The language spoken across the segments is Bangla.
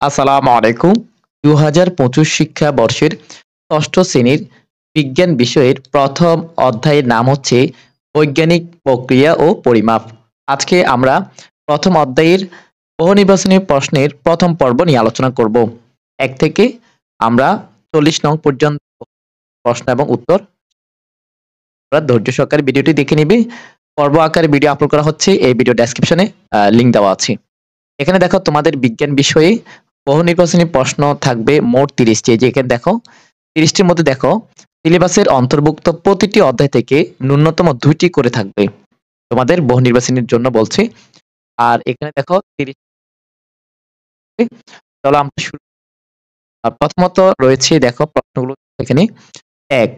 আসসালামু আলাইকুম। ২০২৫ শিক্ষাবর্ষের ৬ষ্ঠ শ্রেণীর বিজ্ঞান বিষয়ের প্রথম অধ্যায়ের নাম হচ্ছে বৈজ্ঞানিক প্রক্রিয়া ও পরিমাপ। আজকে আমরা প্রথম অধ্যায়ের বহুনির্বাচনী প্রশ্নের প্রথম পর্ব নিয়ে আলোচনা করব। ১ থেকে আমরা ৪০ নং পর্যন্ত প্রশ্ন এবং উত্তর ধৈর্য সহকারে ভিডিওটি দেখে নিবে। পর্ব আকারে ভিডিও আপলোড করা হচ্ছে। এই ভিডিও ডেসক্রিপশনে লিংক দেওয়া আছে। এখানে দেখো তোমাদের বিজ্ঞান বিষয়ে বহু নির্বাচনী প্রশ্ন থাকবে মোট ৩০টি। এই যে এখানে দেখো ৩০টির মধ্যে দেখো সিলেবাসের অন্তর্ভুক্ত প্রতিটি অধ্যায় থেকে ন্যূনতম ২টি করে থাকবে। তোমাদের বহু নির্বাচনীর জন্য বলছি। আর এখানে দেখো ৩০। চলো আমরা শুরু। প্রথমত রয়েছে দেখো প্রশ্নগুলো এখানে। ১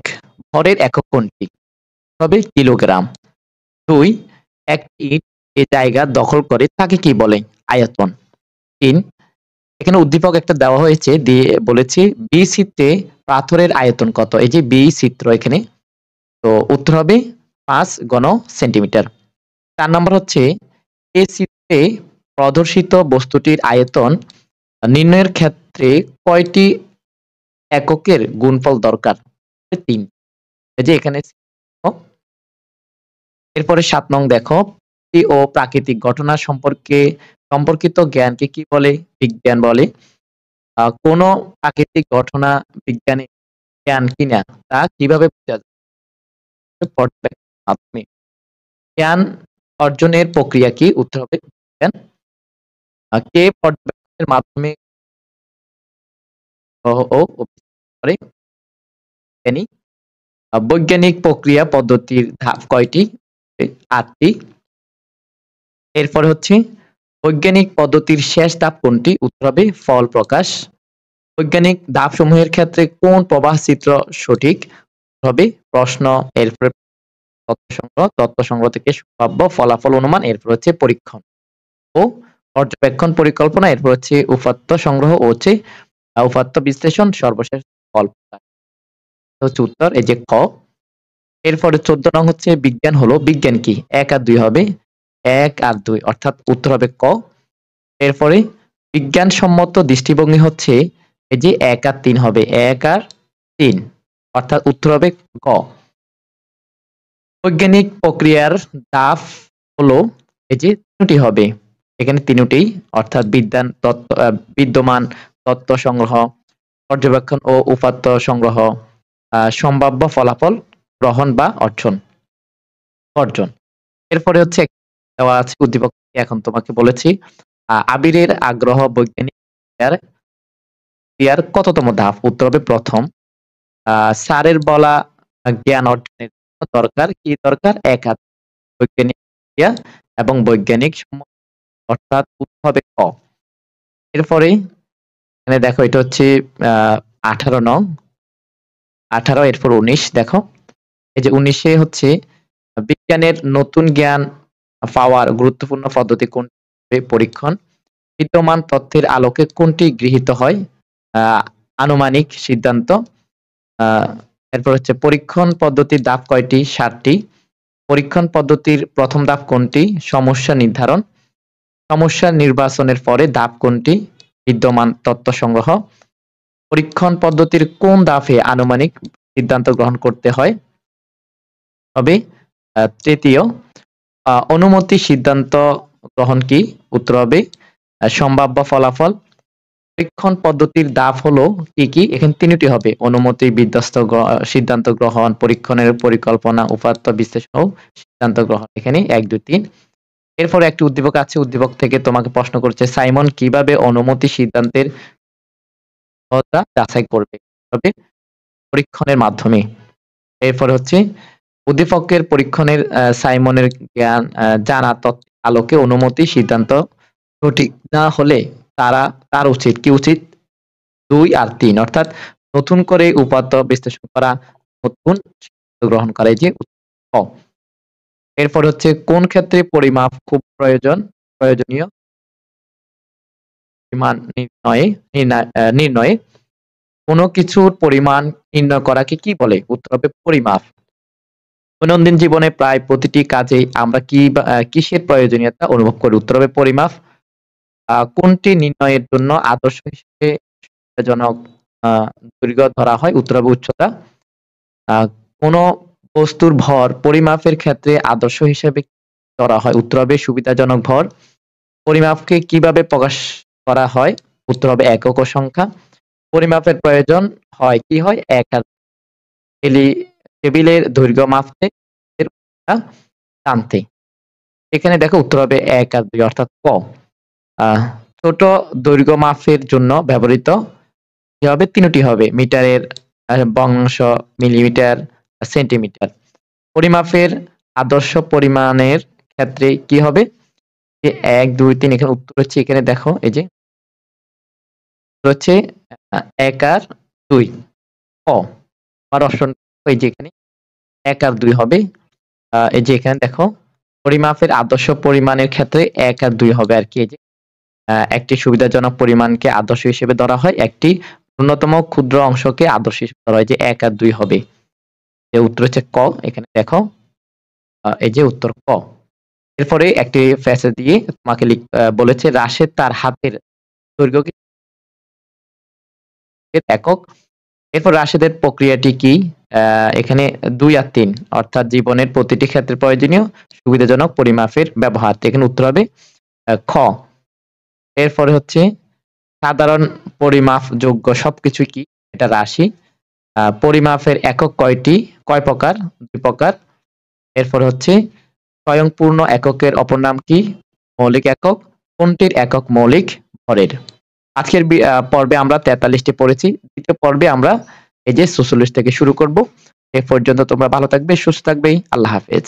ভরের একক কোনটি? হবে কিলোগ্রাম। ২ এক ইট যে জায়গা দখল করে তাকে কি বলে? আয়তন। ৩ এখানে উদ্দীপক একটা দেওয়া হয়েছে দিয়ে বলেছে বি চিত্রে পাথরের আয়তন কত? এই যে বি চিত্র এখানে। তো উত্তর হবে ৫ ঘন সেন্টিমিটার। ৪ নম্বর হচ্ছে এ চিত্রে প্রদর্শিত বস্তুটির আয়তন নির্ণয়ের ক্ষেত্রে কয়টি এককের গুণফল দরকার? ৩। এই যে এখানে এরপরে ৭ নং দেখো ও প্রাকৃতিক ঘটনা সম্পর্কিত জ্ঞানকে কি বলে? বিজ্ঞান বলে। কোন প্রাকৃতিক ঘটনা বিজ্ঞানী জ্ঞান কিনা তা কিভাবে বোঝা যায়? পর্যবেক্ষণের মাধ্যমে। জ্ঞান অর্জনের প্রক্রিয়া কি? উত্তর হবে বিজ্ঞান। কে পর্যবেক্ষণের মাধ্যমে গ্রহ ও অভিযোজন করে? বিজ্ঞানী। বৈজ্ঞানিক প্রক্রিয়া পদ্ধতির ধাপ কয়টি? ৮টি। এরপরে হচ্ছে বৈজ্ঞানিক পদ্ধতির শেষ ধাপ কোনটি? উত্তর হবে ফল প্রকাশ। বৈজ্ঞানিক ধাপসমূহের ক্ষেত্রে কোন প্রবাহ চিত্র সঠিক? হবে প্রশ্ন। এরপরে তথ্য সংগ্রহ থেকে সম্ভাব্য ফলাফল অনুমান। এরপর হচ্ছে পরীক্ষণ ও পর্যবেক্ষণ পরিকল্পনা। এরপর হচ্ছে উপাত্ত সংগ্রহ ও হচ্ছে উপাত্ত বিশ্লেষণ। সর্বশেষ ফল প্রকাশ হচ্ছে উত্তর। এই যে ক। এরপরে ১৪ নং হচ্ছে বিজ্ঞান হলো বিজ্ঞান কি? ১ আর ২ হবে ১ আর ২ অর্থাৎ উত্তর হবে ক। এরপরে বিজ্ঞানসম্মত দৃষ্টিভঙ্গি হচ্ছে এই যে ১ আর ৩ হবে ১ আর ৩ অর্থাৎ উত্তর হবে ক। বৈজ্ঞানিক প্রক্রিয়ার ধাপ হলো এই যে ৩টি হবে। এখানে ৩টি অর্থাৎ বিদ্যমান তথ্য সংগ্রহ, পর্যবেক্ষণ ও উপাত্ত সংগ্রহ, সম্ভাব্য ফলাফল গ্রহণ বা অর্জন। এরপরে হচ্ছে দেওয়া আছে উদ্দীপক। এখন তোমাকে বলেছি আবিরের আগ্রহ বৈজ্ঞানিক ক্রিয়ার কততম ধাপ? উত্তর হবে প্রথম। স্যারের বলা জ্ঞান অর্জনের দরকার কি দরকার? এক বৈজ্ঞানিক ক্রিয়া এবং বৈজ্ঞানিক অর্থাৎ উত্তর হবে ক। এরপরে এখানে দেখো এটা হচ্ছে ১৮ নং ১৮ এরপর ১৯ দেখো এই যে ১৯ হচ্ছে বিজ্ঞানের নতুন জ্ঞান পাওয়ার গুরুত্বপূর্ণ পদ্ধতি কোনটি? পরীক্ষণ। বিদ্যমান তথ্যের আলোকে কোনটি গৃহীত হয়? আনুমানিক সিদ্ধান্ত। এরপর হচ্ছে পরীক্ষণ পদ্ধতির ধাপ কয়টি? ৭টি। পরীক্ষণ পদ্ধতির প্রথম ধাপ কোনটি? সমস্যা নির্ধারণ। সমস্যা নির্বাচনের পরে ধাপ কোনটি? বিদ্যমান তথ্য সংগ্রহ। পরীক্ষণ পদ্ধতির কোন ধাপে আনুমানিক সিদ্ধান্ত গ্রহণ করতে হয়? হবে তৃতীয়। অনুমতি সিদ্ধান্ত গ্রহণ কি? উত্তর হবে সম্ভাব্য ফলাফল। পরীক্ষণ পদ্ধতির ধাপ হলো কি কি? এখানে ৩টি হবে। অনুমতি, বিধ্বস্ত সিদ্ধান্ত গ্রহণ, পরীক্ষণের পরিকল্পনা, উপাত্ত বিশ্লেষণ ও সিদ্ধান্ত গ্রহণ। এখানে ১, ২, ৩। এরপরে একটি উদ্দীপক আছে। উদ্দীপক থেকে তোমাকে প্রশ্ন করছে সাইমন কিভাবে অনুমতি সিদ্ধান্তের যাচাই করবে? তবে পরীক্ষণের মাধ্যমে। এরপরে হচ্ছে উদ্দীপকের পরীক্ষণের সাইমনের জ্ঞান জানা তথ্যের আলোকে অনুমতি সিদ্ধান্ত সঠিক না হলে তার উচিত কি উচিত? ২ আর ৩ অর্থাৎ নতুন করে উপাত্ত বিশ্লেষণ করা, নতুন সিদ্ধান্ত গ্রহণ করা। এই যে ক। এরপর হচ্ছে কোন ক্ষেত্রে পরিমাপ খুব প্রয়োজনীয়? পরিমাণ নির্ণয়ে কোন কিছুর পরিমাণ নির্ণয় করাকে কি বলে? উত্তর হবে পরিমাপ। দৈনন্দিন জীবনে প্রায় প্রতিটি কাজে আমরা কিসের প্রয়োজনীয়তা অনুভব করি? উত্তর হবে পরিমাপ। কোনটি নির্ণয়ের জন্য আদর্শ হিসেবে সুবিধাজনক দৈর্ঘ্য ধরা হয়? উত্তর হবে উচ্চতা। কোন বস্তুর ভর পরিমাপের ক্ষেত্রে আদর্শ হিসেবে ধরা হয়? উত্তর হবে সুবিধাজনক ভর। পরিমাপকে কিভাবে প্রকাশ করা হয়? উত্তর হবে একক ও সংখ্যা। পরিমাপের প্রয়োজন হয় কি হয়? এক আর টেবিলের দৈর্ঘ্য মাপতে টানতে। এখানে দেখো উত্তর হবে ১ আর ২ অর্থাৎ ক। ছোট দৈর্ঘ্য মাপের জন্য ব্যবহৃত কি হবে? ৩টি হবে। মিটারের ভগ্নাংশ, মিলিমিটার, সেন্টিমিটার। পরিমাপের আদর্শ পরিমাণের ক্ষেত্রে কি হবে? যে ১, ২, ৩ এখানে উত্তর হচ্ছে এখানে দেখো এই যে হচ্ছে ১ আর ২ ক। আর অপশন এই যে এখানে ১ আর ২ হবে। এই যে এখানে দেখো পরিমাপের আদর্শ পরিমাণের ক্ষেত্রে ১ আর ২ হবে আর কি। এই যে একটি সুবিধাজনক পরিমাণকে আদর্শ হিসেবে ধরা হয়, একটি ন্যূনতম ক্ষুদ্র অংশকে আদর্শ হিসেবে ধরা হয়, যে ১ আর ২ হবে। এর উত্তর হচ্ছে ক। এখানে দেখো এই যে উত্তর ক। এরপরে একটি প্যাসেজ দিয়ে তোমাকে বলেছে রাশেদ তার হাতের দৈর্ঘ্যকে একক। এরপর রাশেদের প্রক্রিয়াটি কি? এখানে ২ আর ৩ অর্থাৎ জীবনের প্রতিটি ক্ষেত্রে প্রয়োজনীয় সুবিধাজনক পরিমাপের ব্যবহার। এখানে উত্তর হবে খ। এরপরে হচ্ছে সাধারণ পরিমাপযোগ্য সবকিছু কি? এটা রাশি। পরিমাপের একক কয় প্রকার? ২ প্রকার। এরপরে হচ্ছে স্বয়ংপূর্ণ এককের অপর নাম কি? মৌলিক একক। কোনটির একক মৌলিক ভরের? আজকের পর্বে আমরা ৪৩টি পড়েছি। দ্বিতীয় পর্বে আমরা এই যে ৪৬ থেকে শুরু করব। এ পর্যন্ত তোমরা ভালো থাকবে, সুস্থ থাকবে। আল্লাহ হাফেজ।